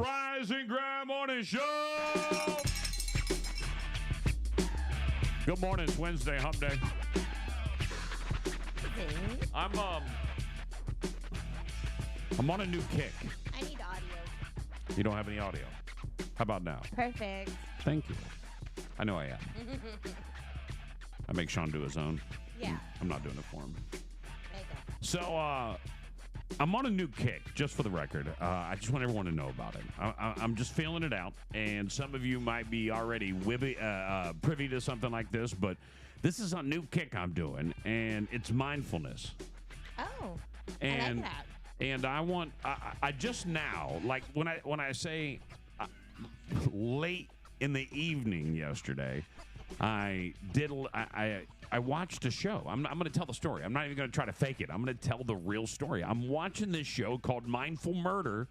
Rise and Grind Morning Show. Good morning. It's Wednesday, hump day. I'm on a new kick. I need audio. You don't have any audio. How about now? Perfect. Thank you. I know I am. I make Sean do his own. Yeah. I'm not doing it for him. There you go. So, I'm on a new kick, just for the record. I just want everyone to know about it. I'm just feeling it out, and some of you might be already privy to something like this, but this is a new kick I'm doing, and it's mindfulness. Oh, And, I like that. And I just now, like when I say late in the evening yesterday, I watched a show. I'm going to tell the story. I'm not even going to try to fake it. I'm going to tell the real story. I'm watching this show called Mindful Murder,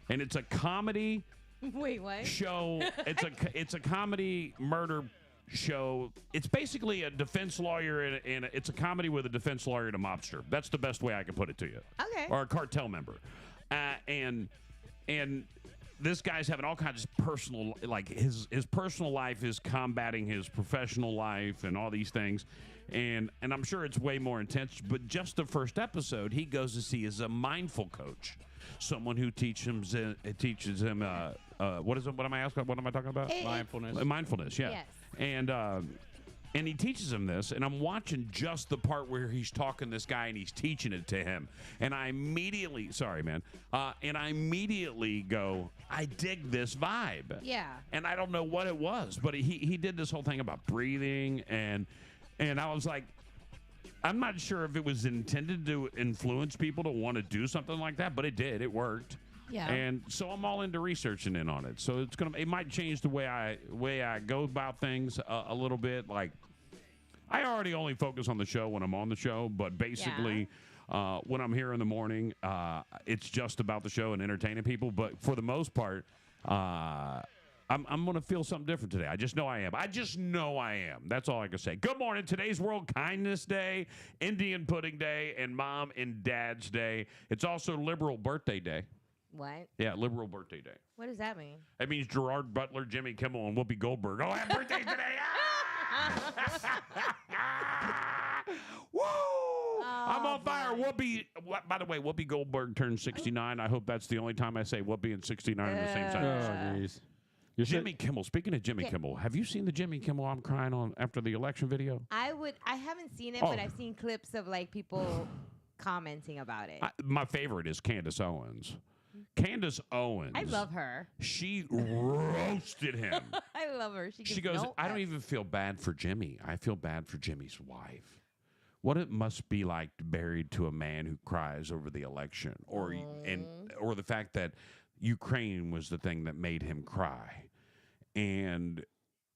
and it's a comedy Wait, what? show. It's a comedy murder show. It's basically a defense lawyer and it's a comedy with a defense lawyer and a mobster. That's the best way I can put it to you. Okay. Or a cartel member. And this guy's having all kinds of personal, like his personal life is combating his professional life and all these things. And I'm sure it's way more intense, but just the first episode, he goes to see as a mindful coach, someone who teaches him, what am I asking? What am I talking about? Mindfulness. Mindfulness, yeah. Yes. And he teaches him this, and I'm watching just the part where he's talking to this guy and he's teaching it to him. And I immediately, go, I dig this vibe. Yeah. And I don't know what it was, but he did this whole thing about breathing, and I was like, I'm not sure if it was intended to influence people to want to do something like that, but it did. It worked. Yeah. And so I'm all into researching in on it. So it might change the way I go about things a little bit. Like, I already only focus on the show when I'm on the show, but basically when I'm here in the morning, it's just about the show and entertaining people. But for the most part, I'm going to feel something different today. I just know I am. That's all I can say. Good morning. Today's World Kindness Day, Indian Pudding Day, and Mom and Dad's Day. It's also Liberal Birthday Day. What? Yeah, Liberal Birthday Day. What does that mean? That means Gerard Butler, Jimmy Kimmel, and Whoopi Goldberg all have birthdays today. Woo! I'm on fire. Whoopi, by the way, Whoopi Goldberg turned 69. I hope that's the only time I say Whoopi and 69 in the same sentence. Jimmy Kimmel. Speaking of Jimmy Kimmel, have you seen the Jimmy Kimmel I'm crying on after the election video? I haven't seen it, but I've seen clips of like people commenting about it. My favorite is Candace Owens. Candace Owens. I love her. She roasted him. I love her. She goes, I don't even feel bad for Jimmy. I feel bad for Jimmy's wife. What it must be like to be married to a man who cries over the election, or the fact that Ukraine was the thing that made him cry. And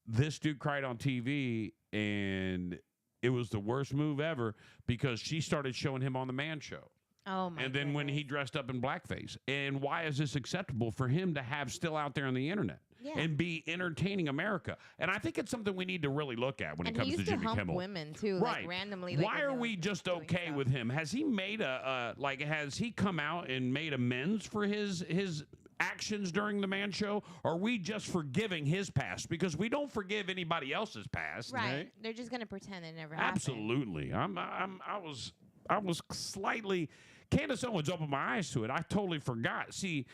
this dude cried on TV, and it was the worst move ever because she started showing him on the Man Show. Oh my! And then when he dressed up in blackface, and why is this acceptable for him to have still out there on the internet and be entertaining America? And I think it's something we need to really look at when it comes to Jimmy Kimmel. Women too, right? Like randomly. Why are we just okay with him? Has he made has he come out and made amends for his actions during the Man Show? Or are we just forgiving his past because we don't forgive anybody else's past? Right? They're just gonna pretend it never happened. Absolutely. I was slightly. Candace Owens opened my eyes to it. I totally forgot. See,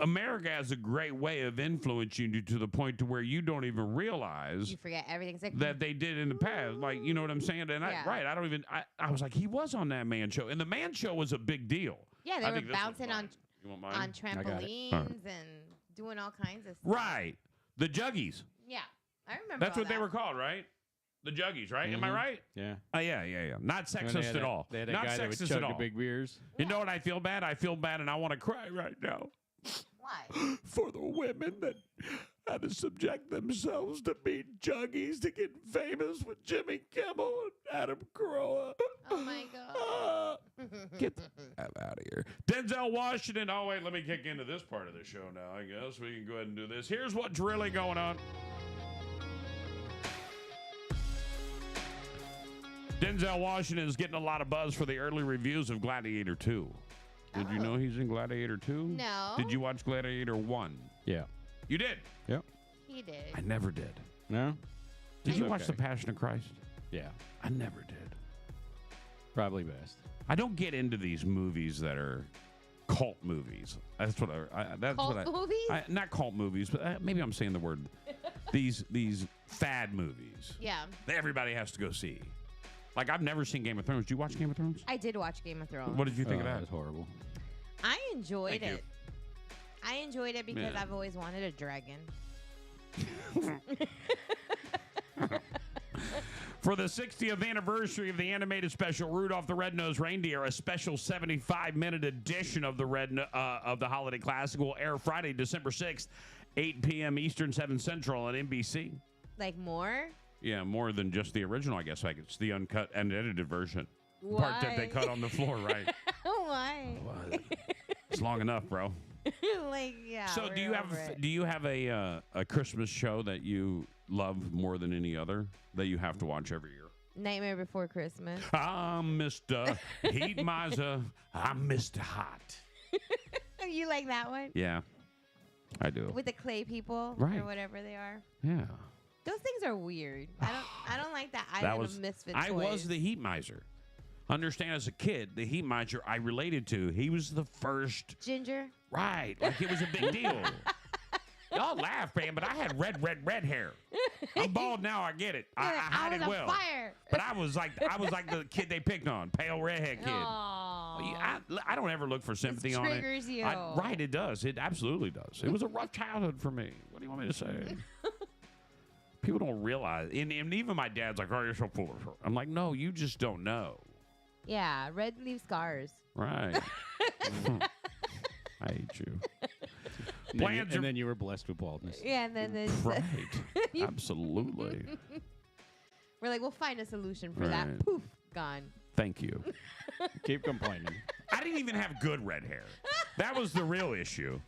America has a great way of influencing you to the point to where you don't even realize you forget everything that they did in the past. Like, you know what I'm saying? And I was like, he was on that Man Show, and the Man Show was a big deal. Yeah, they were bouncing on trampolines Right. and doing all kinds of stuff. Right, the Juggies. Yeah, I remember. That's what they were called, right? The Juggies, right? Am I right? Yeah. Yeah. Not sexist at all. They had Not guy that would sexist chug at all. the big beers. You know what? I feel bad, and I want to cry right now. Why? For the women that had to subject themselves to being juggies to get famous with Jimmy Kimmel and Adam Carolla. Oh my God. Get the hell out of here. Denzel Washington. Oh, wait, let me kick into this part of the show now, I guess. We can go ahead and do this. Here's what's really going on. Denzel Washington is getting a lot of buzz for the early reviews of Gladiator 2. Did you know he's in Gladiator 2? No. Did you watch Gladiator 1? Yeah. You did? Yep. He did. I never did. No? Did It's you watch okay. The Passion of Christ? Yeah. I never did. Probably best. I don't get into these movies that are cult movies. That's what that's Cult what movies? not cult movies, but maybe I'm saying the word. These fad movies Yeah. that everybody has to go see. Like I've never seen Game of Thrones. Did you watch Game of Thrones? I did watch Game of Thrones. What did you think of That that? was horrible. I enjoyed Thank you. it. I enjoyed it because Yeah. I've always wanted a dragon. For the 60th anniversary of the animated special Rudolph the Red-Nosed Reindeer, a special 75-minute edition of the Holiday Classic will air Friday, December 6th, 8 p.m. Eastern, 7 Central on NBC. Like more? Yeah, more than just the original, I guess. Like it's the uncut and edited version. The part that they Why? cut on the floor, right? Why? It's long enough, bro. Like, yeah. So, we're do you have a Christmas show that you love more than any other that you have to watch every year? Nightmare Before Christmas. I'm Mr. Heat Miser. I'm Mr. Hot. You like that one? Yeah, I do. With the clay people Right. or whatever they are. Yeah. Those things are weird. I don't like that That island was of misfit I toys. was the Heat Miser. Understand, as a kid, the Heat Miser I related to. He was the first. Ginger. Right. Like it was a big deal. Y'all laugh, man, but I had red hair. I'm bald now. I get it. I hide was it on well. fire. But I was like the kid they picked on, pale redhead kid. Aw. I don't ever look for sympathy on it. triggers you. Right, it does. It absolutely does. It was a rough childhood for me. What do you want me to say? People don't realize, and even my dad's like, "Oh, you're so full of shit." I'm like, "No, you just don't know." Yeah, red leaf scars. Right. I hate you. And then, Plans are- and then you were blessed with baldness. Yeah, and then there's Right. Absolutely. we're like, we'll find a solution for that. Right. Poof, gone. Thank you. Keep complaining. I didn't even have good red hair. That was the real issue.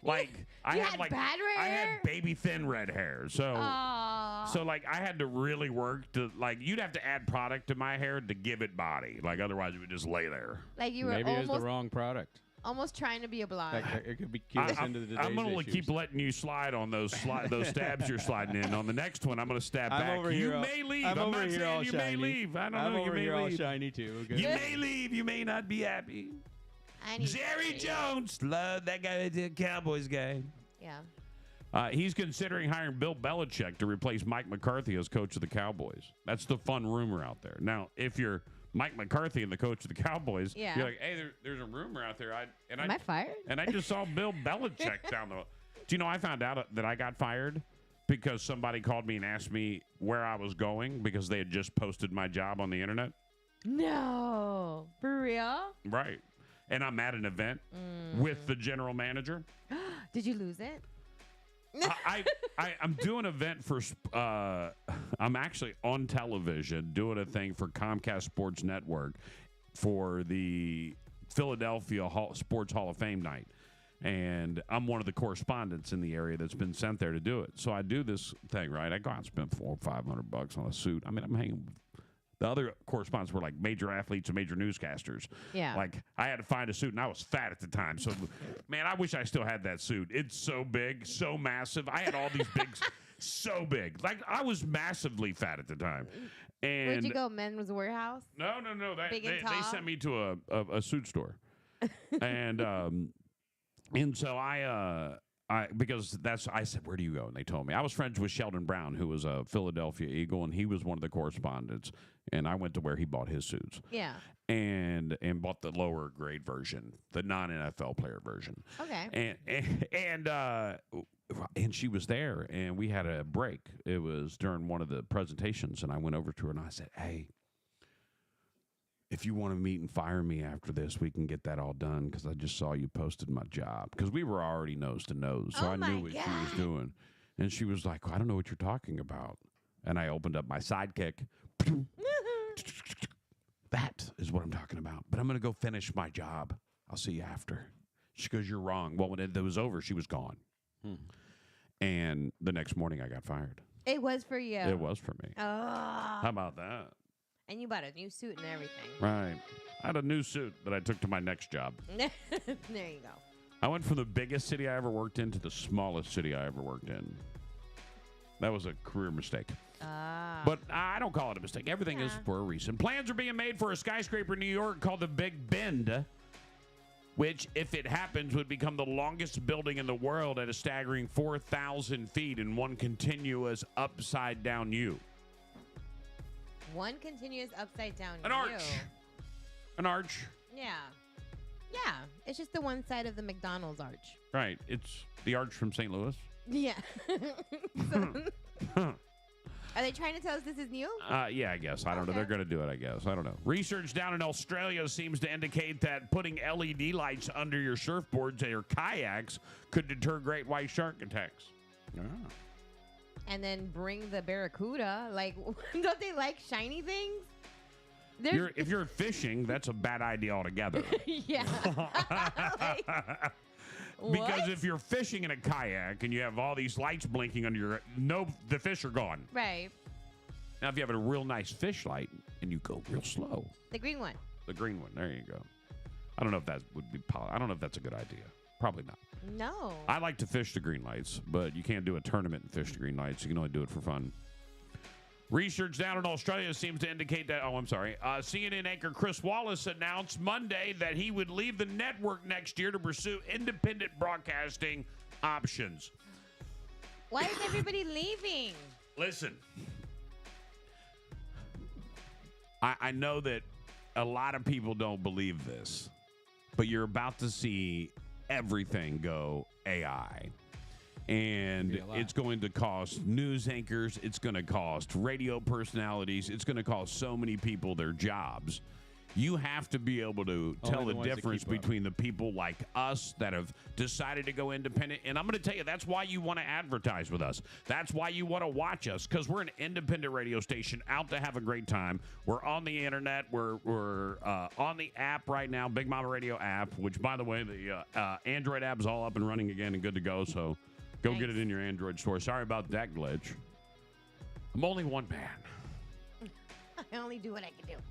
Like I You had had like bad red I hair? had baby thin red hair. So Aw. so like I had to really work to like you'd have to add product to my hair to give it body. Like otherwise it would just lay there. Like you were Maybe it was the almost, wrote almost trying to be a blonde. It could be key us into the I'm today's gonna issues. keep letting you slide on those those stabs you're sliding in. On the next one, I'm gonna stab I'm back. over You here all- may leave. I'm I'm over not here all saying you may shiny. leave. I don't I'm know. You over may here all leave. shiny too. Okay? You may leave. You may not be happy. I need Jerry to- Jones, love that guy, the Cowboys guy. Yeah. He's considering hiring Bill Belichick to replace Mike McCarthy as coach of the Cowboys. That's the fun rumor out there. Now, if you're Mike McCarthy and the coach of the Cowboys, Yeah. you're like, hey, there's a rumor out there. Am I fired? And I just saw Bill Belichick down the. Do you know I found out that I got fired because somebody called me and asked me where I was going because they had just posted my job on the internet? No. For real? Right. And I'm at an event with the general manager. Did you lose it? I'm doing an event for. I'm actually on television doing a thing for Comcast Sports Network for the Philadelphia Sports Hall of Fame night, and I'm one of the correspondents in the area that's been sent there to do it. So I do this thing, right? I go out and spend $400 or $500 on a suit. I mean, I'm hanging. The other correspondents were like major athletes and major newscasters. Yeah. Like I had to find a suit, and I was fat at the time. So, man, I wish I still had that suit. It's so big, so massive. I had all these big, so big. Like I was massively fat at the time. And Where'd you go? Men's Warehouse? No. Big and They tall? sent me to a suit store, and so I said, where do you go? And they told me. I was friends with Sheldon Brown, who was a Philadelphia Eagle, and he was one of the correspondents. And I went to where he bought his suits. Yeah. And bought the lower grade version, the non-NFL player version. Okay. And she was there, and we had a break. It was during one of the presentations, and I went over to her and I said, "Hey, if you want to meet and fire me after this, we can get that all done because I just saw you posted my job." Because we were already nose to nose, so Oh I my knew what she was God. doing. And she was like, "I don't know what you're talking about." And I opened up my sidekick. That is what I'm talking about. But I'm going to go finish my job. I'll see you after. She goes, "You're wrong." Well, when it was over, she was gone. And the next morning, I got fired. It was for you. It was for me. Oh. How about that? And you bought a new suit and everything. Right. I had a new suit that I took to my next job. There you go. I went from the biggest city I ever worked in to the smallest city I ever worked in. That was a career mistake. But I don't call it a mistake. Everything is for a reason. Plans are being made for a skyscraper in New York called the Big Bend, which, if it happens, would become the longest building in the world at a staggering 4,000 feet in one continuous upside-down U. One continuous upside down An arch. An arch. Yeah. Yeah. It's just the one side of the McDonald's arch. Right. It's the arch from St. Louis. Yeah. Are they trying to tell us this is new? Yeah, I guess. I don't know. They're going to do it, I guess. I don't know. Research down in Australia seems to indicate that putting LED lights under your surfboards or your could deter great white shark attacks. And then bring the barracuda. Like, don't they like shiny things? If you're fishing, that's a bad idea altogether. Yeah. Because What? if you're fishing in a kayak and you have all these lights blinking under the fish are gone. Right. Now, if you have a real nice fish light and you go real slow. The green one. The green one. There you go. I don't know if that would be. I don't know if that's a good idea. Probably not. No. I like to fish the green lights, but you can't do a tournament and fish the green lights. You can only do it for fun. Research down in Australia seems to indicate that, CNN anchor Chris Wallace announced Monday that he would leave the network next year to pursue independent broadcasting options. Why is everybody leaving? Listen, I know that a lot of people don't believe this, but you're about to see everything go AI. And it's going to cost news anchors. It's going to cost radio personalities. It's going to cost so many people their jobs. You have to be able to tell the difference between the people like us that have decided to go independent. And I'm going to tell you, that's why you want to advertise with us. That's why you want to watch us, because we're an independent radio station out to have a great time. We're on the internet. We're on the app right now, Big Mama Radio app, which, by the way, the Android app is all up and running again and good to go. So go get it in your Android store. Sorry about that glitch. I'm only one man. I only do what I can do.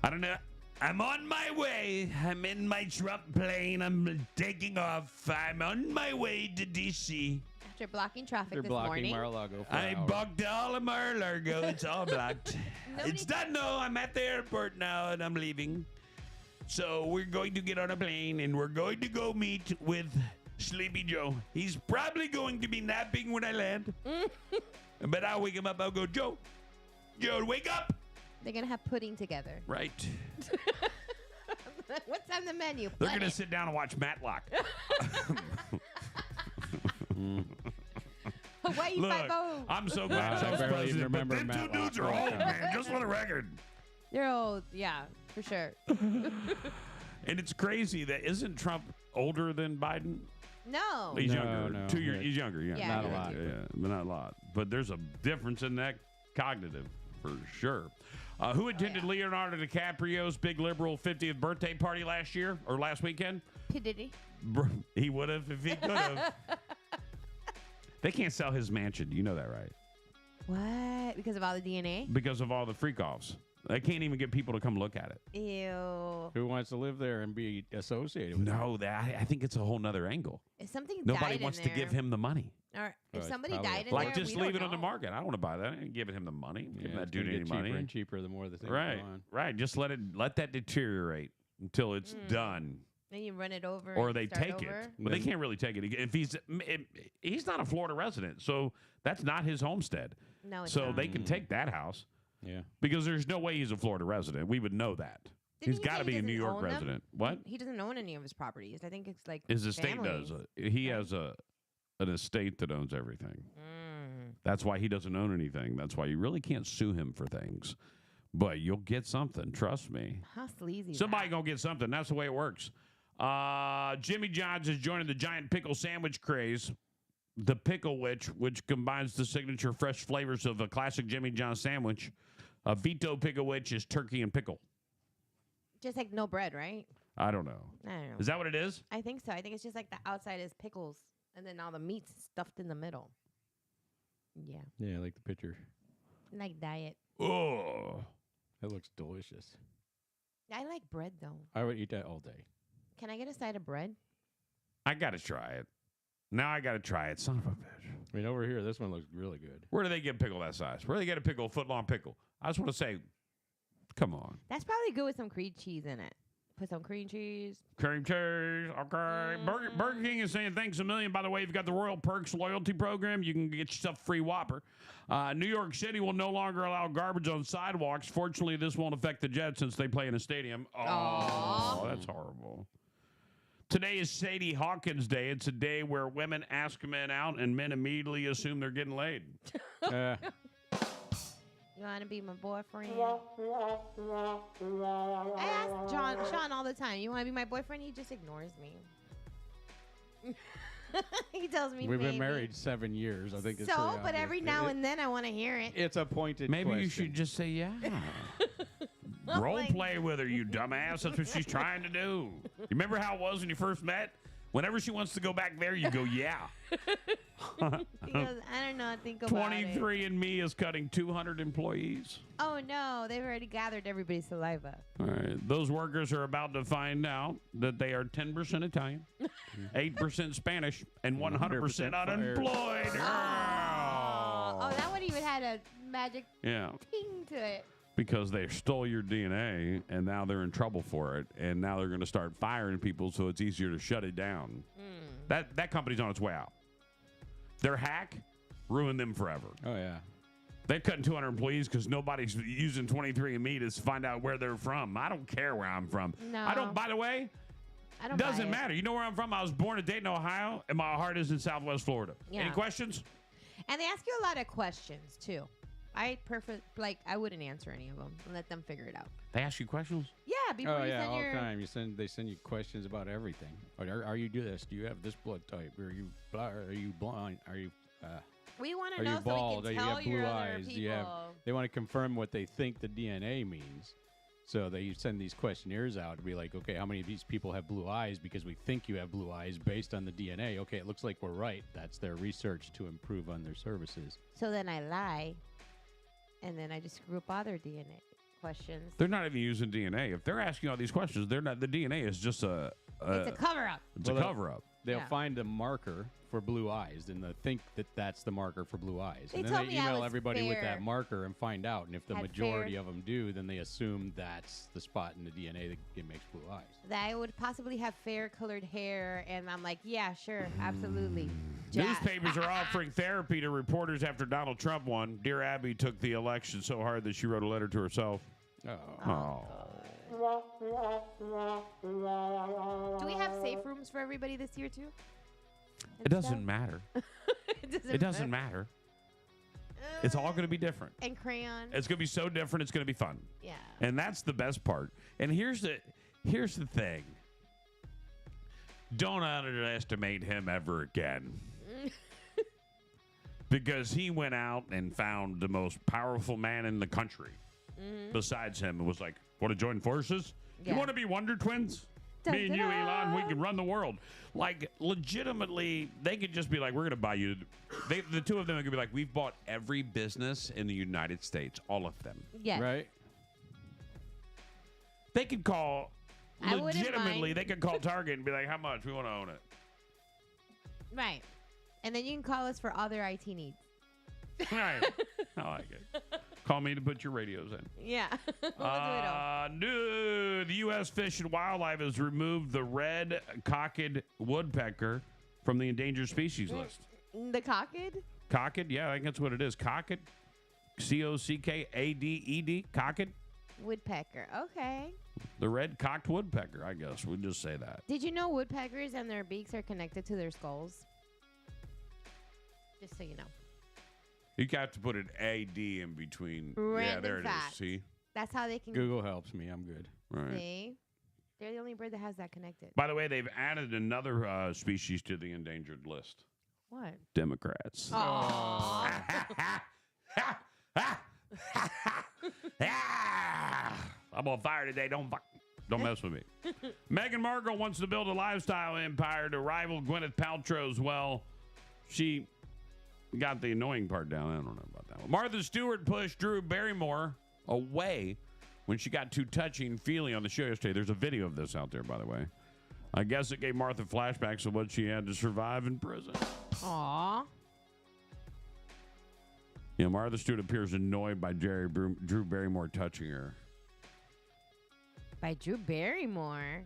I don't know. I'm on my way. I'm in my Trump plane. I'm taking off. I'm on my way to D.C. After blocking traffic You're this blocking morning. Mar-a-Lago for I an hour. blocked all of Mar-a-Lago. It's all blocked. It's done, no. I'm at the airport now, and I'm leaving. So we're going to get on a plane, and we're going to go meet with Sleepy Joe. He's probably going to be napping when I land. But I'll wake him up. I'll go, Joe, wake up. They're going to have pudding together. Right. What's on the menu? They're going to sit down and watch Matlock. Hawaii Look, Five-0. I'm so glad I was barely even president, but remember them two Matlock. dudes are old, man. Just for the record. They're old. Yeah, for sure. And it's crazy that isn't Trump older than Biden? No. He's No, younger. no. 2 years. He's younger. Yeah, Yeah, Not a lot. Yeah, but not a lot. But there's a difference in that cognitive for sure. Who attended Leonardo DiCaprio's big liberal 50th birthday party last year or last weekend? P. Diddy. He would have if he could have. They can't sell his mansion. You know that, right? What? Because of all the DNA? Because of all the freak-offs. They can't even get people to come look at it. Ew. Who wants to live there and be associated with No, I think it's a whole nother angle. If something Nobody died wants in to there, give him the money. or if it's somebody probably died in Like, there, just we leave it don't on the know. market. I don't want to buy that. I ain't giving him the money. Yeah, Giving that it's dude gonna any get cheaper money. and cheaper the more the things Right, go on. right. Just let that deteriorate until it's done, Then you run it over. or and they start take over. it. But they can't really take it. If he's not a Florida resident, so that's not his homestead. No, it's So not. they can take that house Yeah. because there's no way he's a Florida resident. We would know that. Didn't He's he got to say he be a New doesn't York own them? resident. What? He doesn't own any of his properties. I think it's like His estate families. does. He Right. has an estate that owns everything. Mm. That's why he doesn't own anything. That's why you really can't sue him for things. But you'll get something. Trust me. How sleazy. is Somebody that? gonna get something. That's the way it works. Jimmy John's is joining the giant pickle sandwich craze. The Pickle Witch, which combines the signature fresh flavors of a classic Jimmy John sandwich. A Vito Pickle Witch is turkey and pickle. Just like no bread, right? I don't know. I don't know. Is that what it is? I think so. I think it's just like the outside is pickles, and then all the meat's stuffed in the middle. Yeah, Yeah, like the picture. like diet. Oh, That looks delicious. I like bread though. I would eat that all day. Can I get a side of bread? I got to try it. Now I got to try it. Son of a bitch. I mean, over here, this one looks really good. Where do they get pickle that size? Where do they get a pickle, a foot long pickle? I just want to say, come on. That's probably good with some cream cheese in it. Put some cream cheese. Cream cheese, okay. Burger King is saying thanks a million. By the way, you've got the Royal Perks loyalty program. You can get yourself a free Whopper. New York City will no longer allow garbage on sidewalks. Fortunately, this won't affect the Jets since they play in a stadium. Oh, that's horrible. Today is Sadie Hawkins Day. It's a day where women ask men out and men immediately assume they're getting laid. Uh, You want to be my boyfriend? I ask Sean all the time, you want to be my boyfriend? He just ignores me. He tells me we've maybe. been married 7 years. I think it's So, pretty but obvious. every now and then I want to hear it. It's a pointed Maybe question. you should just say yeah. Oh Role my play with her, you dumbass. That's what she's trying to do. You remember how it was when you first met? Whenever she wants to go back there, you go, yeah. He goes, I don't know, think about it. 23andMe is cutting 200 employees. Oh no, they've already gathered everybody's saliva. All right. Those workers are about to find out that they are 10% Italian, 8% Spanish, and 100% unemployed. Oh, that one even had a magic Yeah. ting to it. Because they stole your DNA, and now they're in trouble for it, and now they're going to start firing people, so it's easier to shut it down. That company's on its way out. Their hack ruined them forever. Oh, yeah. They've cut 200 employees because nobody's using 23andMe to find out where they're from. I don't care where I'm from. No. I don't. By the way, I don't doesn't buy it. matter. You know where I'm from? I was born in Dayton, Ohio, and my heart is in Southwest Florida. Yeah. Any questions? And they ask you a lot of questions too. I wouldn't answer any of them and let them figure it out. They ask you questions? Yeah, before Oh, you yeah, send all your the time. They send you questions about everything. Are you do this? Do you have this blood type? Are you blind? Are you we want to are know you so bald? we Do can you tell have your blue other eyes? people. Do you have? They want to confirm what they think the DNA means. So they send these questionnaires out to be like, okay, how many of these people have blue eyes? Because we think you have blue eyes based on the DNA. Okay, it looks like we're right. That's their research to improve on their services. So then I lie, and then I just group other DNA questions. They're not even using DNA. If they're asking all these questions, they're not. The DNA is just a It's a cover-up. It's a cover-up. They'll Yeah. find a marker for blue eyes, and they think that that's the marker for blue eyes. They And then told they me I email was everybody with that fair. marker and find out. And if the Had majority fair. of them do, then they assume that's the spot in the DNA that it makes blue eyes. That I would possibly have fair-colored hair, and I'm like, yeah, sure, absolutely. Newspapers are offering therapy to reporters after Donald Trump won. Dear Abby took the election so hard that she wrote a letter to herself. Oh. Do we have safe rooms for everybody this year too? It doesn't matter. It It doesn't matter. It's all going to be different. And crayon. It's going to be so different. It's going to be fun. Yeah. And that's the best part. And here's the thing. Don't underestimate him ever again. Because he went out and found the most powerful man in the country besides him and was like, want to join forces? Yeah. You want to be Wonder Twins? Dun, Me and you, dun, dun. Elon, we can run the world. Like, legitimately, they could just be like, we're going to buy you. The two of them could be like, we've bought every business in the United States, all of them. Yes. Right? They could call, I wouldn't legitimately, mind. they could call Target and be like, how much? We want to own it. Right. And then you can call us for other IT needs. Right. I like it. Call me to put your radios in. Yeah. We'll do it all. No, the U.S. Fish and Wildlife has removed the red-cocked woodpecker from the endangered species list. The cocked? Cocked? Yeah, I think that's what it is. Cocked. C-O-C-K-A-D-E-D. Cocked. Woodpecker. Okay. The red-cocked woodpecker, I guess. We'll just say that. Did you know woodpeckers and their beaks are connected to their skulls? Just so you know. You got to put an A-D in between. Yeah, Random there it fact. is. See? That's how they can Google helps me. I'm good. Right. see. They're the only bird that has that connected. By the way, they've added another species to the endangered list. What? Democrats. Oh. I'm on fire today. Don't mess with me. Meghan Markle wants to build a lifestyle empire to rival Gwyneth Paltrow's. Well, she got the annoying part down. I don't know about that one. Martha Stewart pushed Drew Barrymore away when she got too touchy and feely on the show yesterday. There's a video of this out there, by the way. I guess it gave Martha flashbacks of what she had to survive in prison. Aw. You know, Martha Stewart appears annoyed by Drew Barrymore touching her. By Drew Barrymore.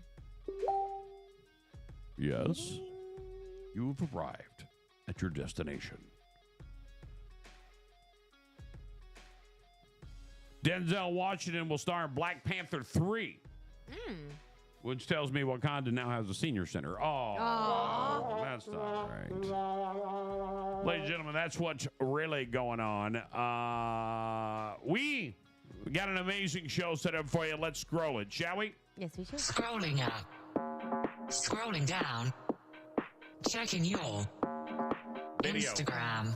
Yes, you have arrived at your destination. Denzel Washington will star in Black Panther 3. Which tells me Wakanda now has a senior center. Oh, that's not right. Ladies and gentlemen, that's what's really going on. We got an amazing show set up for you. Let's scroll it, shall we? Yes, we should. Scrolling up. Scrolling down. Checking your Video. Instagram.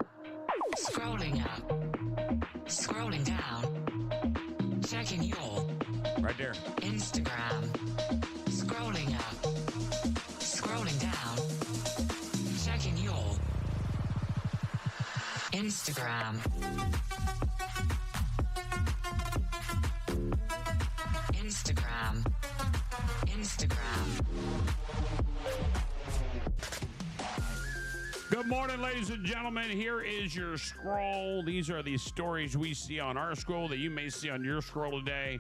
Scrolling up. Scrolling down. Checking your Right there. Instagram. Scrolling up. Scrolling down. Checking your Instagram. Instagram. Instagram. Good morning, ladies and gentlemen. Here is your scroll. These are the stories we see on our scroll that you may see on your scroll today.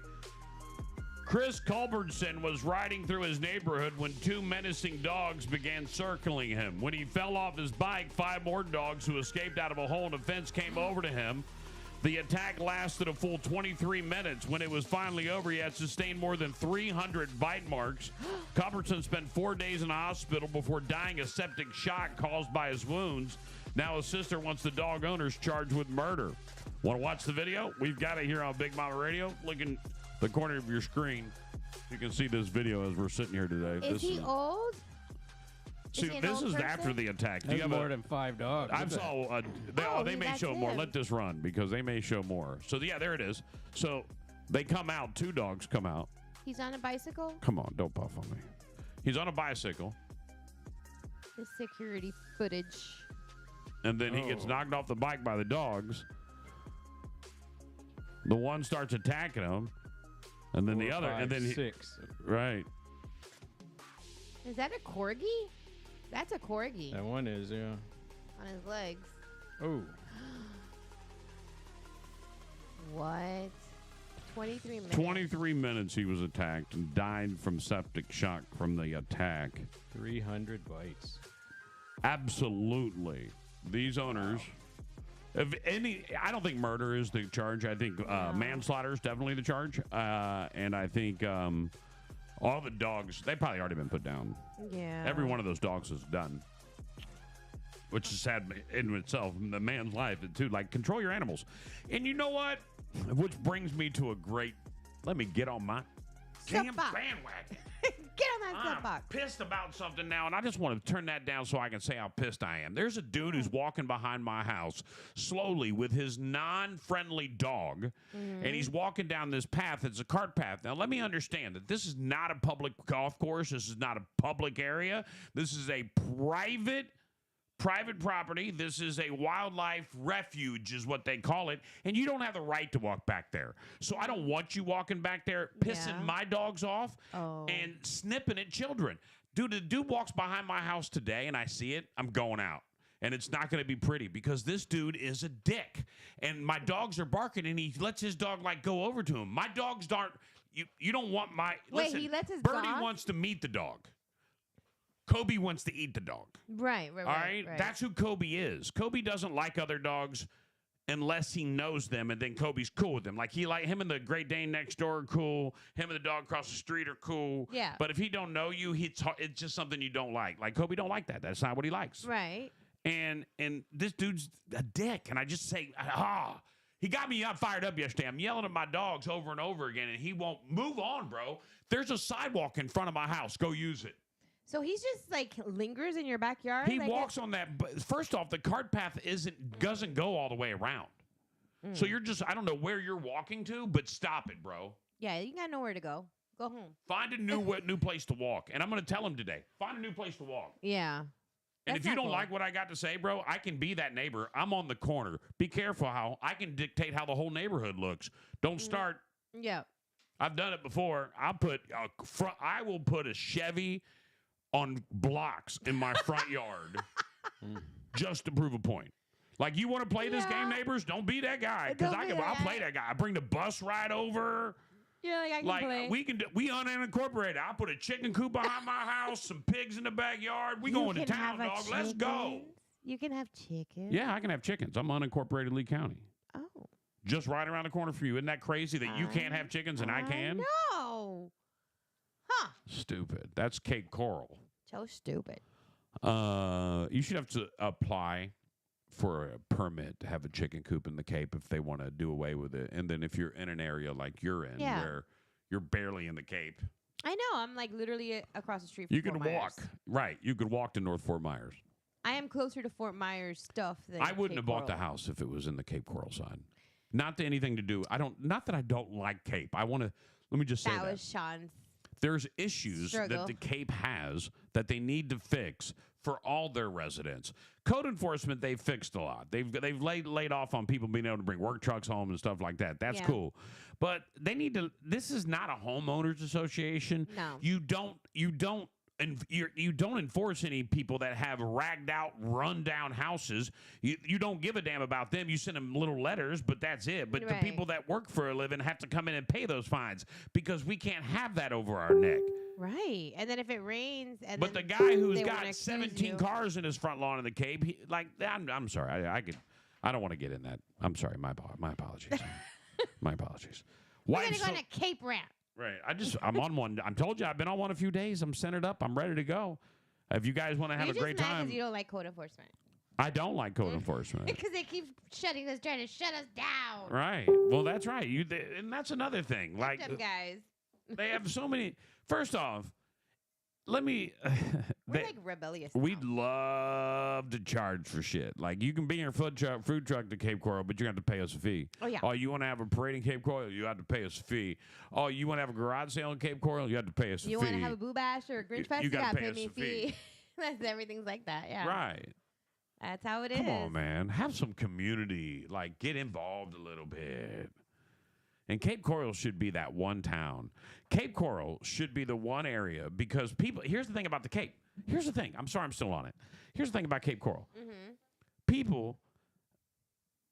Chris Culbertson was riding through his neighborhood when two menacing dogs began circling him. When he fell off his bike, 5 more dogs who escaped out of a hole in the fence came over to him. The attack lasted a full 23 minutes. When it was finally over, he had sustained more than 300 bite marks. Culbertson spent 4 days in the hospital before dying of septic shock caused by his wounds. Now his sister wants the dog owners charged with murder. Want to watch the video? We've got it here on Big Mama Radio. Look in the corner of your screen. You can see this video as we're sitting here today. Is he old? See, he an this old is person? after the attack. Do That's you have more than 5 dogs. I saw. They may that's show more. him. Let this run because they may show more. So yeah, there it is. So they come out. 2 dogs come out. He's on a bicycle? Come on, don't puff on me. He's on a bicycle, The security footage. and then he gets knocked off the bike by the dogs. The one starts attacking him, and then the 4, other, 5, and then 6. right. Is that a corgi? That's a corgi That one is, yeah. on his legs. Oh, What? 23 minutes. 23 minutes he was attacked and died from septic shock from the attack. 300 bites. Absolutely. These owners, if any, I don't think murder is the charge. I think manslaughter is definitely the charge. And I think all the dogs, they've probably already been put down. Yeah. Every one of those dogs is done. Which is sad in itself, the man's life, too. Like, control your animals. And you know what? Which brings me to a great, let me get on my damn Soapbox. bandwagon. Get on that I'm soapbox. pissed about something now, and I just want to turn that down so I can say how pissed I am. There's a dude who's walking behind my house slowly with his non-friendly dog, and he's walking down this path. It's a cart path. Now, let me understand that this is not a public golf course. This is not a public area. This is a private property. This is a wildlife refuge is what they call it, and you don't have the right to walk back there. So I don't want you walking back there pissing Yeah. my dogs off and snipping at children. Dude, the dude walks behind my house today and I see it, I'm going out. And it's not going to be pretty because this dude is a dick. And my dogs are barking and he lets his dog like go over to him. My dogs aren't, you don't want my, Wait, listen, he lets his Birdie dog? wants to meet the dog. Kobe wants to eat the dog. Right. All right? That's who Kobe is. Kobe doesn't like other dogs unless he knows them, and then Kobe's cool with them. Like him and the Great Dane next door are cool. Him and the dog across the street are cool. Yeah. But if he don't know you, it's just something you don't like. Like Kobe don't like that. That's not what he likes. Right. And this dude's a dick, and I just say, he got me fired up yesterday. I'm yelling at my dogs over and over again, and he won't move on, bro. There's a sidewalk in front of my house. Go use it. So he's just like lingers in your backyard? He like walks on that. But first off, the cart path doesn't go all the way around. So you're just, I don't know where you're walking to, but stop it, bro. Yeah, you got nowhere to go. Go home. Find a new place to walk. And I'm going to tell him today, find a new place to walk. Yeah. And That's if you not don't cool. like what I got to say, bro, I can be that neighbor. I'm on the corner. Be careful how I can dictate how the whole neighborhood looks. Don't start. Yeah. I've done it before. I will put a Chevy on blocks in my front yard just to prove a point. Like, you want to play this game, neighbors? Don't be that guy, because I'll play that guy. I bring the bus right over. You're like, I can play. We unincorporated. I'll put a chicken coop behind my house, some pigs in the backyard. We going to town, dog. Let's go. You can have chicken. Yeah, I can have chickens. I'm unincorporated Lee County. Oh. Just right around the corner from you. Isn't that crazy that you can't have chickens and I can? No. Huh. Stupid. That's Cape Coral. So stupid. You should have to apply for a permit to have a chicken coop in the Cape if they want to do away with it. And then if you're in an area like you're in, where you're barely in the Cape. I know. I'm like literally across the street from You can walk. Right. You could walk to North Fort Myers. I am closer to Fort Myers stuff than I wouldn't Cape have bought the Coral. house if it was in the Cape Coral side. Not to anything to do. Not that I don't like Cape. Let me just say that. That was Sean's. There's issues struggle. that the Cape has that they need to fix for all their residents. Code enforcement, they've fixed a lot. They've laid off on people being able to bring work trucks home and stuff like that. That's cool. But they need to. This is not a homeowners association. No. You don't enforce any people that have ragged out, run down houses. You don't give a damn about them. You send them little letters, but that's it. But the people that work for a living have to come in and pay those fines because we can't have that over our neck. Right. And then if it rains, But the guy who's got 17 cars in his front lawn in the Cape, I'm sorry, I don't want to get in that. I'm sorry, my apologies. My apologies. We're gonna go on a Cape rant. Right. I'm on one. I told you I've been on one a few days. I'm centered up. I'm ready to go. If you guys want to have a great time. Because you don't like code enforcement. I don't like code enforcement. Because they keep trying to shut us down. Right. Well, that's right. And that's another thing. Like them guys. They have so many. First off, let me. We're like rebellious. Now. We'd love to charge for shit. Like, you can be in your food truck to Cape Coral, but you have to pay us a fee. Oh, yeah. Oh, you want to have a parade in Cape Coral? You have to pay us a fee. Oh, you want to have a garage sale in Cape Coral? You have to pay us a fee. You want to have a Boo Bash or a Grinch Fest? You You gotta gotta pay pay me us a a fee. fee. That's everything's like that. Yeah. Right. That's how it is. Come on, man. Have some community. Like, get involved a little bit. And Cape Coral should be that one town. Cape Coral should be the one area because people. Here's the thing about the Cape. Here's the thing. I'm sorry, I'm still on it. Here's the thing about Cape Coral. Mm-hmm. People,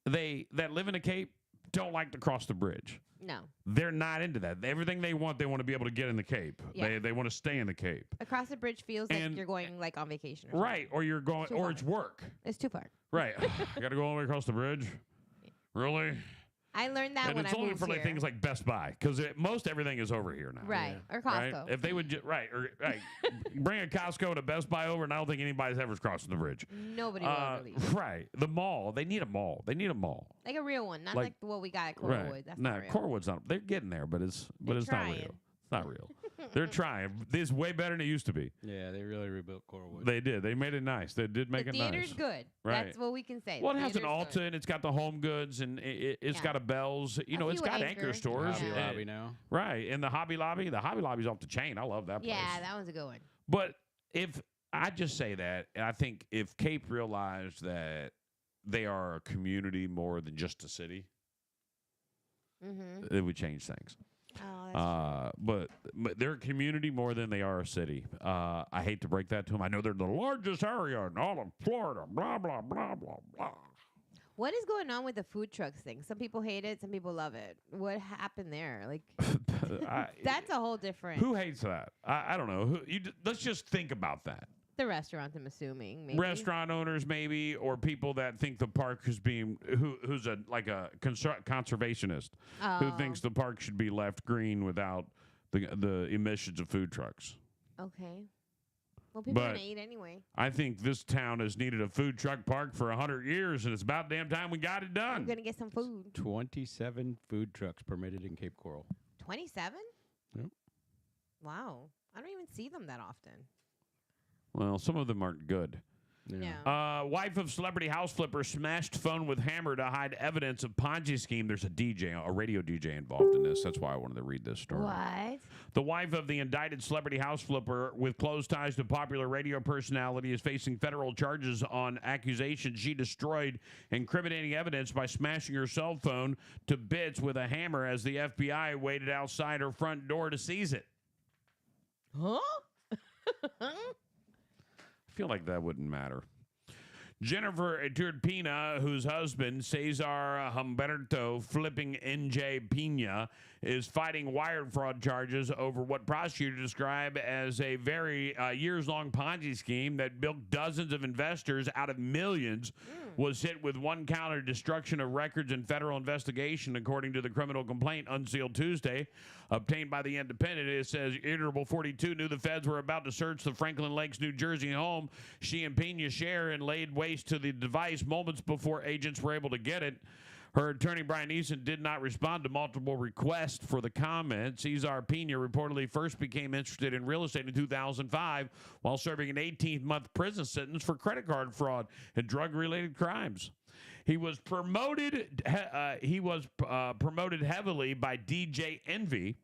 that live in the Cape don't like to cross the bridge. No. They're not into that. Everything they want to be able to get in the Cape. Yeah. They want to stay in the Cape. Across the bridge feels like you're going like on vacation. Or Right. Or you're going, or it's work. It's too far. Right. I got to go all the way across the bridge. Really? I learned that And when it's I only moved for like here. things like Best Buy because most everything is over here now. Right. Or Right? Costco. If they would bring a Costco to Best Buy over, and I don't think anybody's ever crossing the bridge. Nobody will ever leave. Right. The mall. They need a mall. They need a mall. Like a real one, not Like- like what we got at Coralwood. Right. That's No, not real. Coralwood's not. They're getting there, but it's not real. trying. It's not real. They're trying. This is way better than it used to be. Yeah, they really rebuilt Coralwood. They did. They made it nice. They did make The it nice. theater's good. Right. That's what we can say. Well, The it has an theater's Ulta good. and it's got the Home Goods and it's Yeah. got a Bells. You know, it's few got Anchor. anchor stores. Hobby Yeah. Lobby now. Right. And the Hobby Lobby. The Hobby Lobby's off the chain. I love that place. Yeah, that one's a good one. But if I just say that, and I think if Cape realized that they are a community more than just a city, Mm-hmm. it would change things. Oh, that's But they're a community more than they are a city. I hate to break that to them. I know they're the largest area in all of Florida. Blah blah blah blah blah. What is going on with the food trucks thing? Some people hate it, some people love it. What happened there? Like that's a whole different. Who hates that? I don't know. Let's just think about that. The restaurants, I'm assuming. Maybe. Restaurant owners, maybe, or people that think the park is being who's a conservationist who thinks the park should be left green without the emissions of food trucks. Okay. Well, people are But- gonna eat anyway. I think this town has needed a food truck park for 100 years, and it's about damn time we got it I'm done. gonna get some food. 27 food trucks permitted in Cape Coral. 27? Yep. Wow. I don't even see them that often. Well, some of them aren't good. Yeah. Wife of celebrity house flipper smashed phone with hammer to hide evidence of Ponzi scheme. There's a radio DJ involved in this. That's why I wanted to read this story. What? The wife of the indicted celebrity house flipper with close ties to popular radio personality is facing federal charges on accusations she destroyed incriminating evidence by smashing her cell phone to bits with a hammer as the FBI waited outside her front door to seize it. Huh? I feel like that wouldn't matter. Jennifer Turpina, whose husband, Cesar Humberto Flipping NJ Pina, is fighting wire fraud charges over what prosecutors describe as a very years-long Ponzi scheme that bilked dozens of investors out of millions, was hit with one count of destruction of records and federal investigation, according to the criminal complaint unsealed Tuesday, obtained by the Independent. It says Irritable 42 knew the feds were about to search the Franklin Lakes, New Jersey home she and Pena share and laid waste to the device moments before agents were able to get it. Her attorney, Brian Eason, did not respond to multiple requests for the comment. Cesar Pena reportedly first became interested in real estate in 2005 while serving an 18-month prison sentence for credit card fraud and drug-related crimes. He was promoted. Promoted heavily by DJ Envy,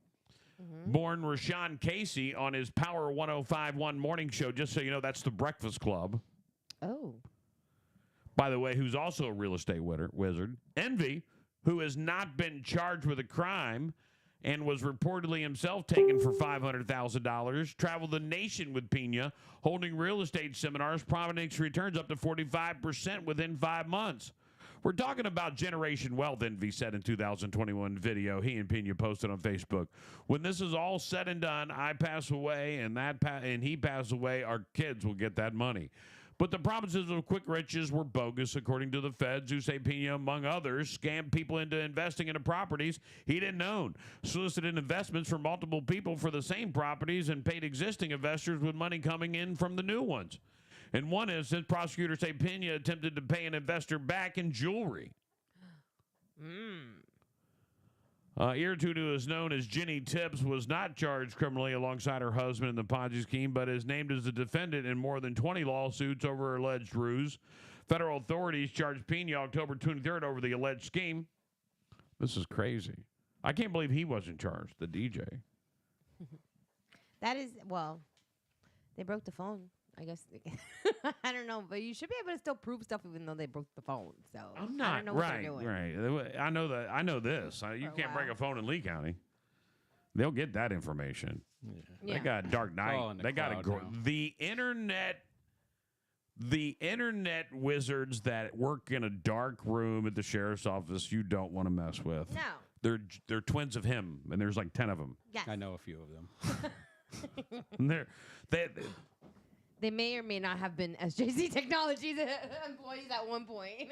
born Rashawn Casey, on his Power 105.1 morning show. Just so you know, that's the Breakfast Club. Oh. By the way, who's also a real estate wizard. Envy, who has not been charged with a crime and was reportedly himself taken for $500,000, traveled the nation with Pena, holding real estate seminars, promising returns up to 45% within 5 months. We're talking about generation wealth, Envy said in 2021 video he and Pena posted on Facebook. When this is all said and done, I pass away and he passes away, our kids will get that money. But the promises of quick riches were bogus, according to the feds, who say Pena, among others, scammed people into investing into properties he didn't own, solicited investments from multiple people for the same properties, and paid existing investors with money coming in from the new ones. In one instance, prosecutors say Pena attempted to pay an investor back in jewelry. Irritu, who is known as Jenny Tips, was not charged criminally alongside her husband in the Ponzi scheme, but is named as the defendant in more than 20 lawsuits over alleged ruse. Federal authorities charged Pena October 23rd over the alleged scheme. This is crazy. I can't believe he wasn't charged, the DJ. That is, well, they broke the phone. I guess I don't know, but you should be able to still prove stuff even though they broke the phone. So I'm not I don't know what they're doing. Right. I know that. I know this. You can't break a phone in Lee County. They'll get that information. Yeah. They got Dark Knight. They got the internet. The internet wizards that work in a dark room at the sheriff's office, you don't want to mess with. No. They're twins of him, and there's like 10 of them. Yes. I know a few of them. And they may or may not have been SJC Technologies employees at one point.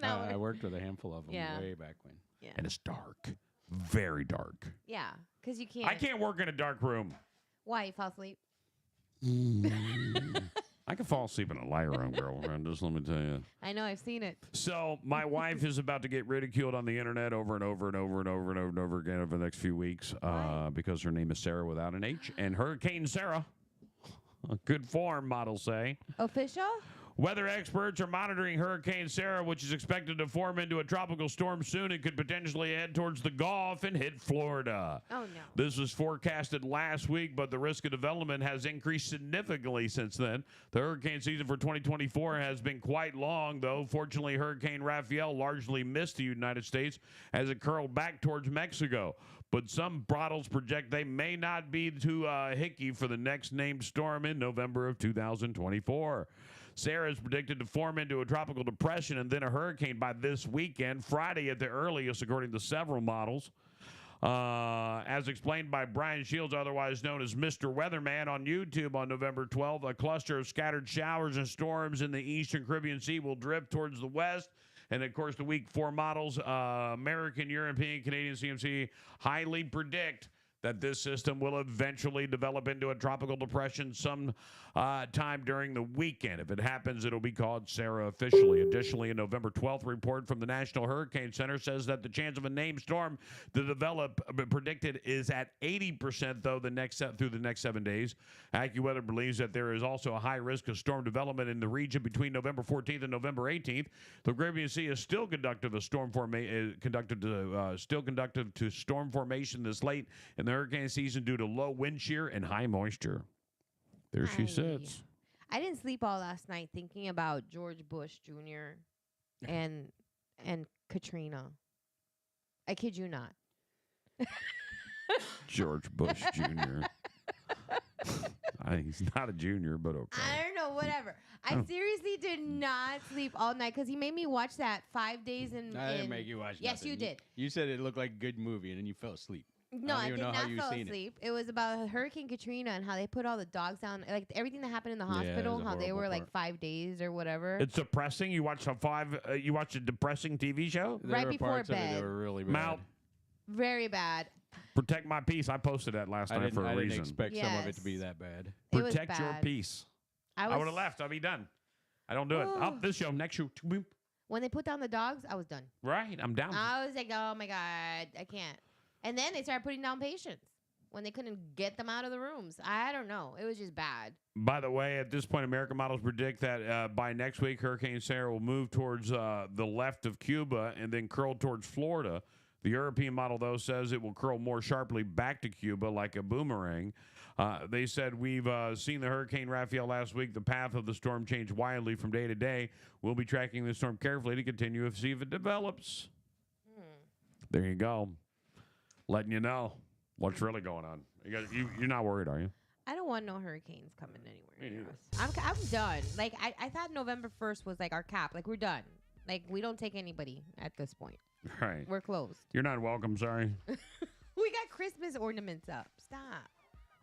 I worked with a handful of them way back when. Yeah. And it's dark. Very dark. Yeah, because you can't. I can't work in a dark room. Why? You fall asleep? I can fall asleep in a light room, girlfriend. Just let me tell you. I know. I've seen it. So my wife is about to get ridiculed on the internet over and over and over and over and over and over again over the next few weeks because her name is Sarah without an H. And Hurricane Sarah, a good form, models say. Official? Weather experts are monitoring Hurricane Sarah, which is expected to form into a tropical storm soon and could potentially head towards the Gulf and hit Florida. Oh, no. This was forecasted last week, but the risk of development has increased significantly since then. The hurricane season for 2024 has been quite long, though. Fortunately, Hurricane Raphael largely missed the United States as it curled back towards Mexico. But some models project they may not be too hickey for the next named storm in November of 2024. Sarah is predicted to form into a tropical depression and then a hurricane by this weekend, Friday at the earliest, according to several models. As explained by Brian Shields, otherwise known as Mr. Weatherman, on YouTube on November 12th, a cluster of scattered showers and storms in the eastern Caribbean Sea will drift towards the west. And, of course, the week 4 models, American, European, Canadian CMC, highly predict that this system will eventually develop into a tropical depression some time during the weekend. If it happens, it'll be called Sarah officially. Additionally, a November 12th report from the National Hurricane Center says that the chance of a named storm to develop predicted is at 80%, though, through the next 7 days. AccuWeather believes that there is also a high risk of storm development in the region between November 14th and November 18th. The Caribbean Sea is still conductive to storm formation this late in the hurricane season due to low wind shear and high moisture. There she sits. I didn't sleep all last night thinking about George Bush Jr. and Katrina. I kid you not. George Bush Jr. He's not a junior, but okay. I don't know, whatever. I seriously did not sleep all night because he made me watch that 5 days in. I didn't make you watch. Yes, nothing. you did. You said it looked like a good movie, and then you fell asleep. No, I did know not how you fall seen asleep. It was about Hurricane Katrina and how they put all the dogs down, like everything that happened in the hospital, was a how they horrible were like part. 5 days or whatever. It's depressing. You watch you watch a depressing TV show? There Right were before parts of it bed. that were really bad. Mount, Very bad. protect my peace. I posted that last night for a I didn't reason. expect some of it to be Yes. that bad. It was Protect your bad. peace. I would have left. I'll be done. I don't do it. Oh. This show, next show. When they put down the dogs, I was done. Right, I'm down. I was like, oh my God, I can't. And then they started putting down patients when they couldn't get them out of the rooms. I don't know. It was just bad. By the way, at this point, American models predict that by next week, Hurricane Sarah will move towards the left of Cuba and then curl towards Florida. The European model, though, says it will curl more sharply back to Cuba like a boomerang. They said, we've seen the Hurricane Rafael last week. The path of the storm changed wildly from day to day. We'll be tracking the storm carefully to continue to see if it develops. There you go. Letting you know what's really going on. You're not worried, are you? I don't want no hurricanes coming anywhere. Me near us. I'm done. Like, I thought November 1st was like our cap. Like, we're done. Like, we don't take anybody at this point. Right. We're closed. You're not welcome, sorry. We got Christmas ornaments up. Stop.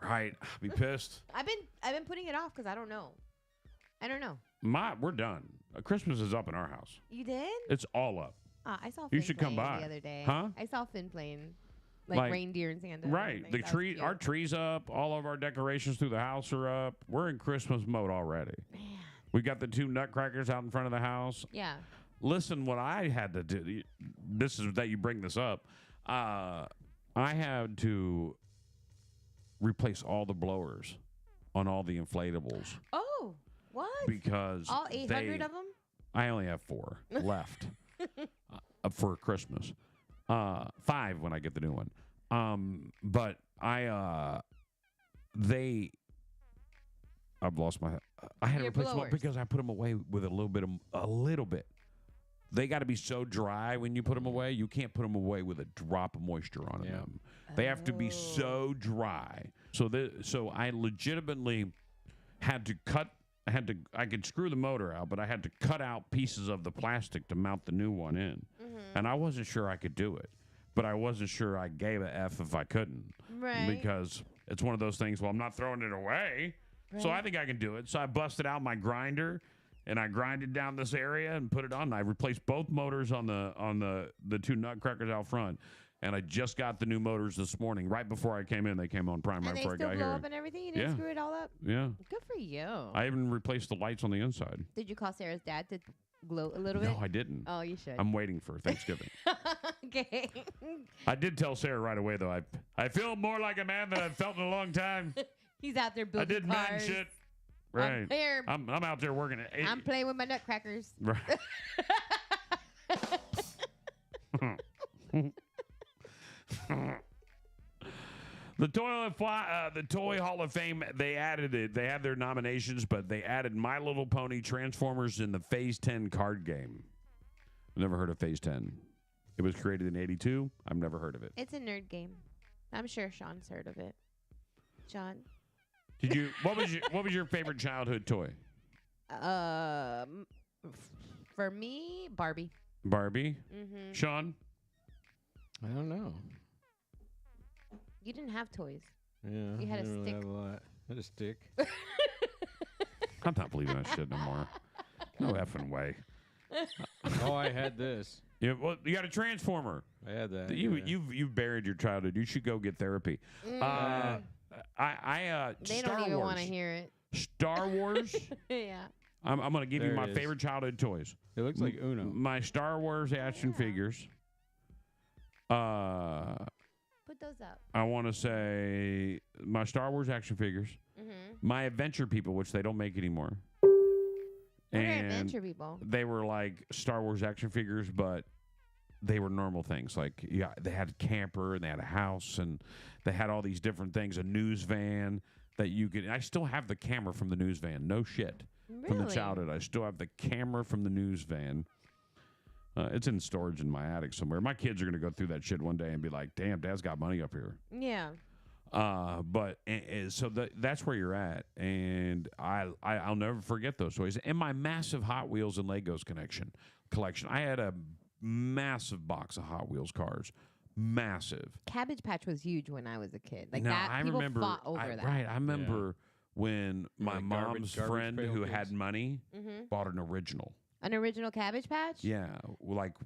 Right. Be pissed. I've been putting it off because I don't know. We're done. Christmas is up in our house. You did? It's all up. I saw Finn You should come playing by. the other day. Huh? I saw Finn playing like reindeer and Santa. and Right. everything. The That was tree, cute. our tree's up. All of our decorations through the house are up. We're in Christmas mode already. Man. We got the 2 nutcrackers out in front of the house. Yeah. Listen, what I had to do. This is that you bring this up. I had to replace all the blowers on all the inflatables Oh, what? because All 800 of them? I only have 4 left for Christmas. 5 when I get the new one. But I've lost my. I had to Your replace them all blowers. because I put them away with a little bit. They got to be so dry when you put them away. You can't put them away with a drop of moisture on them. They have to be so dry. So I legitimately had to cut. I could screw the motor out, but I had to cut out pieces of the plastic to mount the new one in. And I wasn't sure I could do it, but I wasn't sure I gave a F if I couldn't. Right. Because it's one of those things, well, I'm not throwing it away. So I think I can do it. So I busted out my grinder and I grinded down this area and put it on. I replaced both motors on the 2 nutcrackers out front. And I just got the new motors this morning. Right before I came in, they came on primary And they before I still got blow here. up and everything? You didn't Yeah. screw it all up? Yeah. Good for you. I even replaced the lights on the inside. Did you call Sarah's dad to gloat a little No, bit? I didn't. Oh, you should. I'm waiting for Thanksgiving. Okay. I did tell Sarah right away, though. I feel more like a man than I've felt in a long time. He's out there I building did man cars. shit. Right. here. I'm out there working at 8. I'm playing with my nutcrackers. Right. The Toy Hall of Fame, they added it. They had their nominations, but they added My Little Pony Transformers in the Phase 10 card game. I've never heard of Phase 10. It was created in 82. I've never heard of it. It's a nerd game. I'm sure Sean's heard of it. Sean? Did you? What was your favorite childhood toy? For me, Barbie. Barbie. Mm-hmm. Sean. I don't know. You didn't have toys. Yeah, You had I a didn't really stick. have a lot. I had a stick. I'm not believing that shit no more. No effing way. Oh, I had this. Yeah, well, you got a transformer. I had that. You've buried your childhood. You should go get therapy. Mm. They Star don't even Wars. want to hear it. Star Wars. Yeah. I'm going to give you There my it is. favorite childhood toys. It looks like Uno. My Star Wars action figures. Put those up. I want to say my Star Wars action figures. Mm-hmm. My Adventure People, which they don't make anymore. What are And adventure people? they were like Star Wars action figures, but they were normal things. Like, yeah, they had a camper and they had a house and they had all these different things. A news van that you could. I still have the camera from the news van. No shit. From the Really? childhood, I still have the camera from the news van. It's in storage in my attic somewhere. My kids are gonna go through that shit one day and be like, "Damn, Dad's got money up here." Yeah. So that's where you're at, and I'll never forget those toys. And my massive Hot Wheels and Legos collection. I had a massive box of Hot Wheels cars, massive. Cabbage Patch was huge when I was a kid. Like Now, that, I people remember, fought over that. Right, I remember when my Like mom's garbage friend pail who kids? had money Mm-hmm. bought an original. An original Cabbage Patch? Yeah, like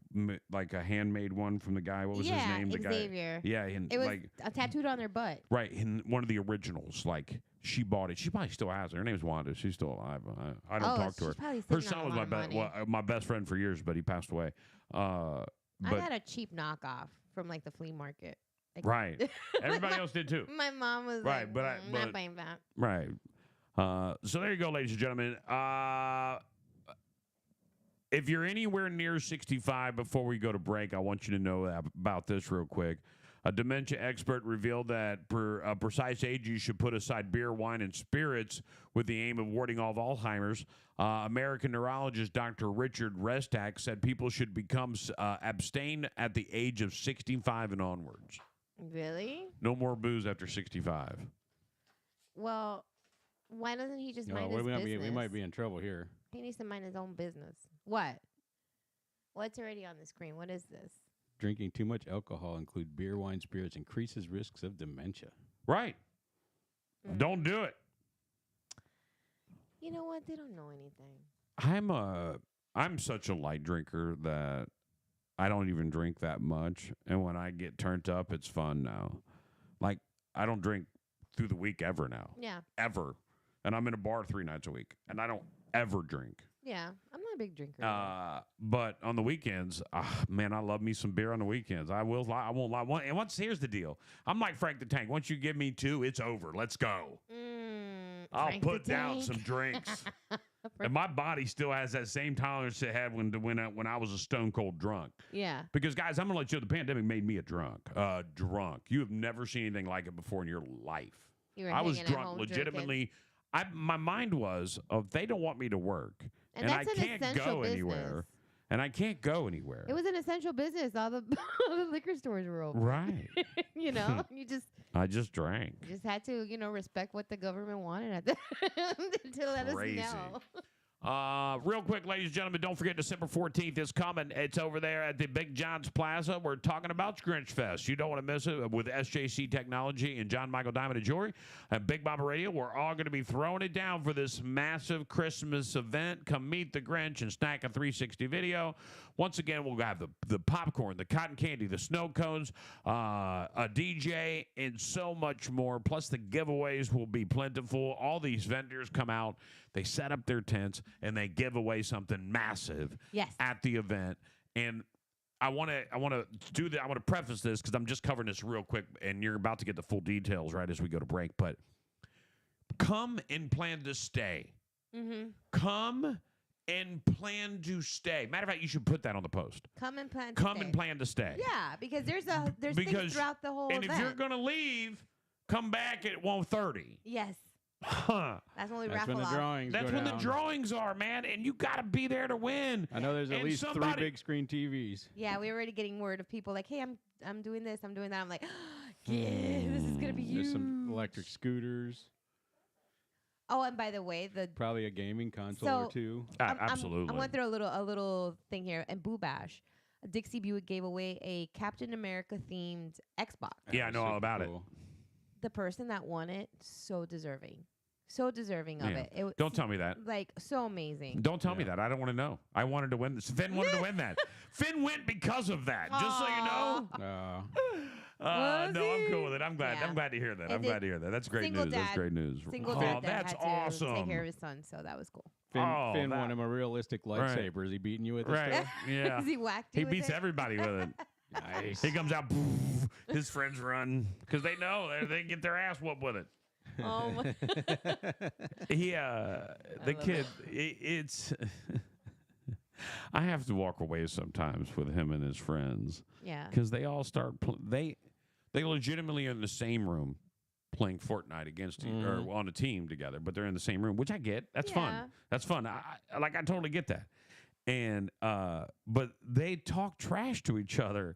a handmade one from the guy. What was his name? The Xavier. guy. Yeah, and It was like tattooed on their butt. right, in one of the originals. Like she bought it. She probably still has it. Her name's Wanda. She's still alive. I don't talk to her. She's probably Her sitting son on a was lot my of money. my best friend for years, but he passed away. I But had a cheap knockoff from like the flea market. Like, right, everybody else did too. My mom was Right, like, but not but- buying that. Right. So there you go, ladies and gentlemen. If you're anywhere near 65 before we go to break, I want you to know about this real quick. A dementia expert revealed that per a precise age you should put aside beer, wine, and spirits with the aim of warding off Alzheimer's. American neurologist Dr. Richard Restak said people should become abstain at the age of 65 and onwards. Really? No more booze after 65. Well, why doesn't he just No, mind his business? we might be in trouble here. He needs to mind his own business. What? What's already on the screen? What is this? Drinking too much alcohol, include beer, wine, spirits, increases risks of dementia. Right. Don't do it. You know what? They don't know anything. I'm such a light drinker that I don't even drink that much, and when I get turned up, it's fun now. Like, I don't drink through the week ever now. Yeah. Ever. And I'm in a bar 3 nights a week, and I don't ever drink. Yeah. I'm not a big drinker. though. But on the weekends, man, I love me some beer on the weekends. I won't lie. And here's the deal. I'm like Frank the Tank. Once you give me 2, it's over. Let's go. I'll Frank the put down Tank. some drinks. And my body still has that same tolerance it had when I was a stone cold drunk. Yeah. Because, guys, I'm going to let you know, the pandemic made me a drunk. Drunk. You have never seen anything like it before in your life. You were I was hanging at drunk home legitimately. My mind was, they don't want me to work. And I that's an can't essential go anywhere. business. And I can't go anywhere. It was an essential business. All the liquor stores were open. Right. You know, you I just drank. just had to, respect what the government wanted at the to let Crazy. us know. Real quick, ladies and gentlemen, don't forget December 14th is coming. It's over there at the Big John's Plaza. We're talking about Grinch Fest. You don't want to miss it with SJC Technology and John Michael Diamond and Jewelry and Big Baba Radio. We're all going to be throwing it down for this massive Christmas event. Come meet the Grinch and snack a 360 video. Once again, we'll have the popcorn, the cotton candy, the snow cones, a DJ, and so much more. Plus, the giveaways will be plentiful. All these vendors come out, they set up their tents, and they give away something massive Yes. at the event. And I want to do that. I want to preface this because I'm just covering this real quick, and you're about to get the full details right as we go to break. But come and plan to stay. Mm-hmm. Come and plan to stay. Matter of fact, you should put that on the post. Come and plan. Come and plan to stay. Yeah, because there's Because- things throughout the whole And event. if you're gonna leave, come back at 1:30. Yes, Huh. that's when we That's raffle when the off. drawings That's go when the down. drawings are, man, and you gotta be there to win. I know there's at And least somebody- 3 big screen TVs. Yeah, we're already getting word of people like, hey, I'm doing this, I'm doing that. I'm like, yeah, this is gonna be huge. There's some electric scooters, Oh, and by the way, probably a gaming console or 2. Absolutely. I'm going through a little thing here. And Boo Bash, Dixie Buick gave away a Captain America themed Xbox. Yeah, I know all about it. The person that won it, so deserving. So deserving of Yeah. it. It was Don't tell me that. like so amazing. Don't tell me that. I don't want to know. I wanted to win this. Finn wanted to win that. Finn went because of that. Just so you know. Was No, I'm he? cool with it. I'm glad. Yeah. I'm glad to hear that. And I'm glad to hear that. That's great single news. That's dad- great news. Single Oh, dad that that's had to awesome. take care of his son, so that was cool. Finn, Oh, Finn that- won him a realistic Right. lightsaber. Is he beating you with it? Right. Yeah. Has he whacked you He with beats it? everybody with it. Nice. He comes out. Poof, his friends run because they know they get their ass whooped with it. Oh my. He, the love kid, it's. I have to walk away sometimes with him and his friends Yeah. because they all start. They legitimately are in the same room playing Fortnite against or on a team together, but they're in the same room, which I get. That's Yeah. fun. That's fun. I totally get that. And but they talk trash to each other,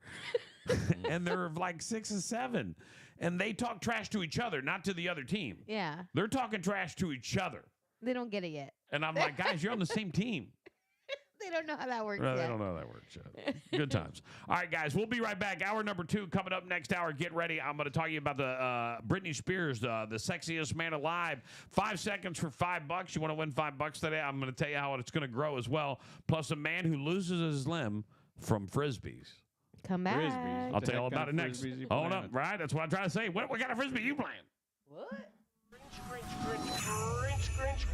and they're like 6 and 7, and they talk trash to each other, not to the other team. Yeah. They're talking trash to each other, They don't get it yet. and I'm like, guys, you're on the same team. They don't know how that works Well, yet. they don't know how that works yet. Good times. All right, guys, we'll be right back. Hour number 2 coming up next hour. Get ready. I'm going to talk to you about the Britney Spears, the sexiest man alive. 5 seconds for $5. You want to win $5 today? I'm going to tell you how it's going to grow as well. Plus, a man who loses his limb from frisbees. Come back. Frisbees. I'll the tell you all heck about it kind of next. frisbees you Hold playing up, with? right? That's what I'm trying to say. What kind of frisbee you playing? What?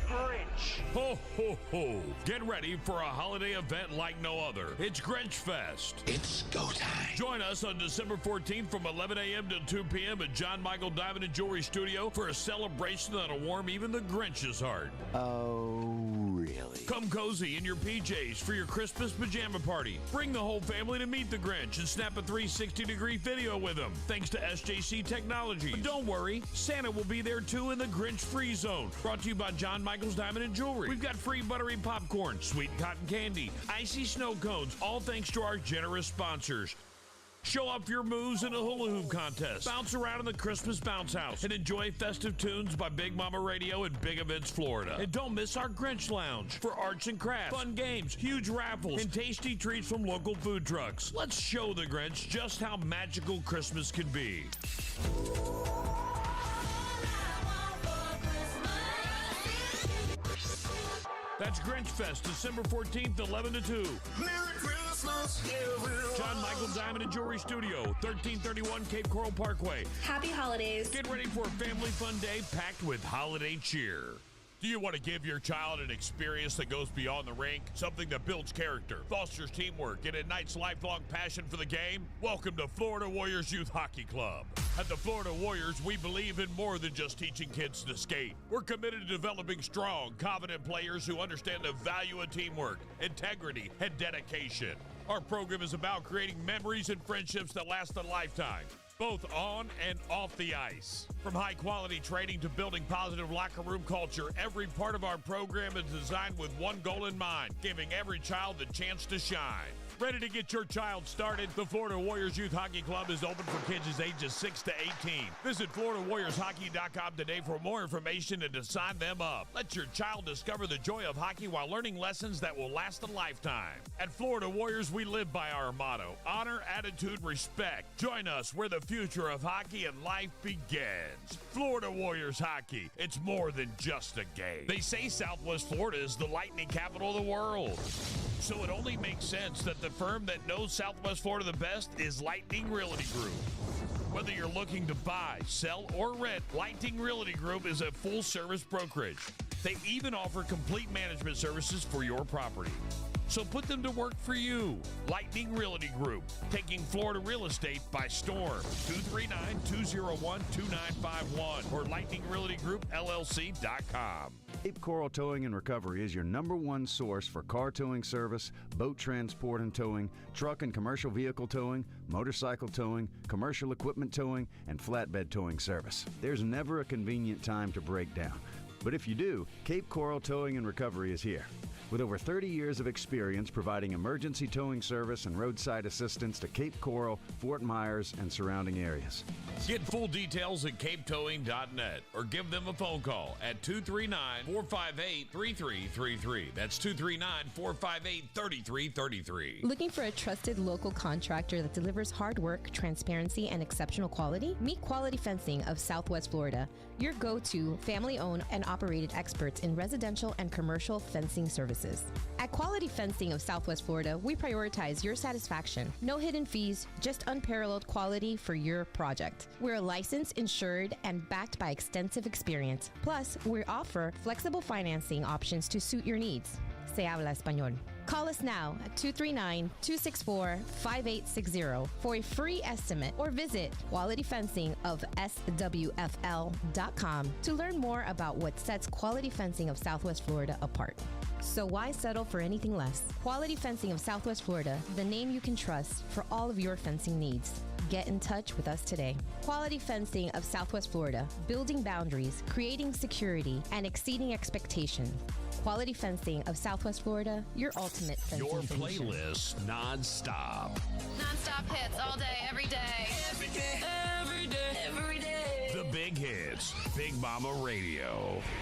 Grinch. Ho, ho, ho. Get ready for a holiday event like no other. It's Grinch Fest. It's go time. Join us on December 14th from 11 a.m. to 2 p.m. at John Michael Diamond and Jewelry Studio for a celebration that'll warm even the Grinch's heart. Oh, really? Come cozy in your PJs for your Christmas pajama party. Bring the whole family to meet the Grinch and snap a 360-degree video with him, thanks to SJC Technology. But don't worry, Santa will be there too in the Grinch Free Zone. Brought to you by John Michael's Diamond and Jewelry. We've got free buttery popcorn, sweet cotton candy, icy snow cones, all thanks to our generous sponsors. Show off your moves in a hula hoop contest. Bounce around in the Christmas Bounce House and enjoy festive tunes by Big Mama Radio and Big Events Florida. And don't miss our Grinch Lounge for arts and crafts, fun games, huge raffles, and tasty treats from local food trucks. Let's show the Grinch just how magical Christmas can be. That's Grinch Fest, December 14th, 11 to 2. Merry Christmas, everyone. John Michael Diamond and Jewelry Studio, 1331 Cape Coral Parkway. Happy holidays. Get ready for a family fun day packed with holiday cheer. Do you want to give your child an experience that goes beyond the rink? Something that builds character, fosters teamwork, and ignites lifelong passion for the game? Welcome to Florida Warriors Youth Hockey Club. At the Florida Warriors, we believe in more than just teaching kids to skate. We're committed to developing strong, confident players who understand the value of teamwork, integrity, and dedication. Our program is about creating memories and friendships that last a lifetime, both on and off the ice. From high-quality training to building positive locker room culture, every part of our program is designed with one goal in mind, giving every child the chance to shine. Ready to get your child started? The Florida Warriors Youth Hockey Club is open for kids ages 6 to 18. Visit FloridaWarriorsHockey.com today for more information and to sign them up. Let your child discover the joy of hockey while learning lessons that will last a lifetime. At Florida Warriors, we live by our motto: honor, attitude, respect. Join us where the future of hockey and life begins. Florida Warriors Hockey. It's more than just a game. They say Southwest Florida is the lightning capital of the world. So it only makes sense that the firm that knows Southwest Florida the best is Lightning Realty Group. Whether you're looking to buy, sell, or rent, Lightning Realty Group is a full-service brokerage. They even offer complete management services for your property. So put them to work for you. Lightning Realty Group, taking Florida real estate by storm. 239-201-2951 or lightningrealtygroup.llc.com. Cape Coral Towing and Recovery is your #1 source for car towing service, boat transport and towing, truck and commercial vehicle towing, motorcycle towing, commercial equipment towing, and flatbed towing service. There's never a convenient time to break down. But if you do, Cape Coral Towing and Recovery is here. With over 30 years of experience providing emergency towing service and roadside assistance to Cape Coral, Fort Myers, and surrounding areas. Get full details at capetowing.net or give them a phone call at 239-458-3333. That's 239-458-3333. Looking for a trusted local contractor that delivers hard work, transparency, and exceptional quality? Meet Quality Fencing of Southwest Florida, your go-to family-owned and operated experts in residential and commercial fencing services. At Quality Fencing of Southwest Florida, we prioritize your satisfaction. No hidden fees, just unparalleled quality for your project. We're licensed, insured, and backed by extensive experience. Plus, we offer flexible financing options to suit your needs. Se habla español. Call us now at 239-264-5860 for a free estimate or visit qualityfencingofswfl.com to learn more about what sets Quality Fencing of Southwest Florida apart. So why settle for anything less? Quality Fencing of Southwest Florida, the name you can trust for all of your fencing needs. Get in touch with us today. Quality Fencing of Southwest Florida, building boundaries, creating security, and exceeding expectation. Quality Fencing of Southwest Florida, your ultimate fencing Your solution. playlist non-stop. Non-stop hits all day, every day. Every day. Every day. Every day. The big hits. Big Mama Radio.